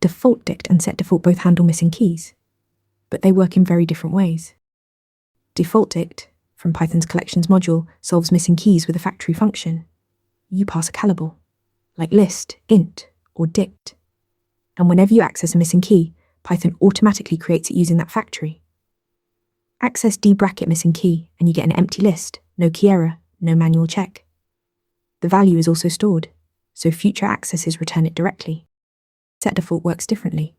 defaultdict and setdefault both handle missing keys, but they work in very different ways. Defaultdict, from Python's collections module, solves missing keys with a factory function. You pass a callable, like list, int, or dict. And whenever you access a missing key, Python automatically creates it using that factory. Access d-bracket missing key, and you get an empty list, no key error, no manual check. The value is also stored, so future accesses return it directly. Setdefault works differently.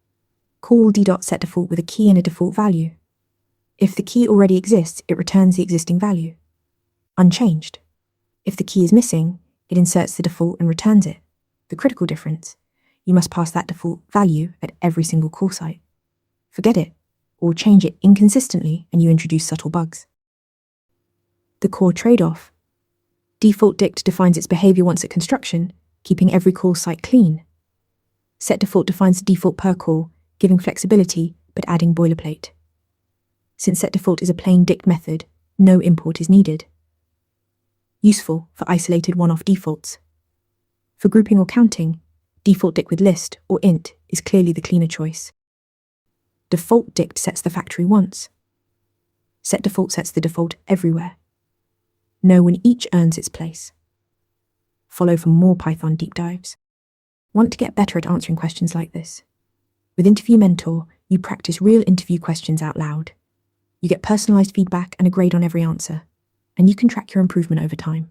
Call d.setdefault with a key and a default value. If the key already exists, it returns the existing value, unchanged. If the key is missing, it inserts the default and returns it. The critical difference: you must pass that default value at every single call site. Forget it, or change it inconsistently and you introduce subtle bugs. The core trade-off: defaultdict defines its behavior once at construction, keeping every call site clean. Setdefault defines the default per call, giving flexibility but adding boilerplate. Since setdefault is a plain dict method, no import is needed. Useful for isolated one-off defaults. For grouping or counting, defaultdict with list or int is clearly the cleaner choice. Defaultdict sets the factory once. Setdefault sets the default everywhere. Know when each earns its place. Follow for more Python deep dives. Want to get better at answering questions like this? With Interview Mentor, you practice real interview questions out loud. You get personalized feedback and a grade on every answer, and you can track your improvement over time.